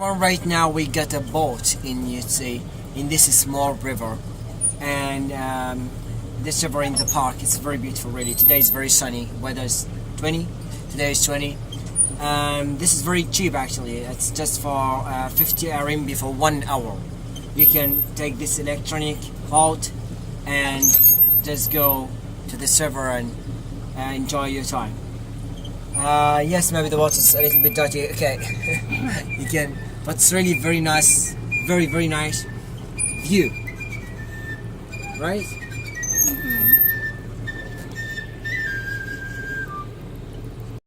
Well, right now we got a boat in yuci in this small river, and this river in the park. It's very beautiful, really. Today is very sunny. Weather's 20. Today is 20. This is very cheap actually. It's just for 50 RMB for 1 hour. You can take this electronic boat and just go to the river and enjoy your time. Yes, maybe the water is a little bit dirty. Okay, you can, but it's really very nice, very nice view, right?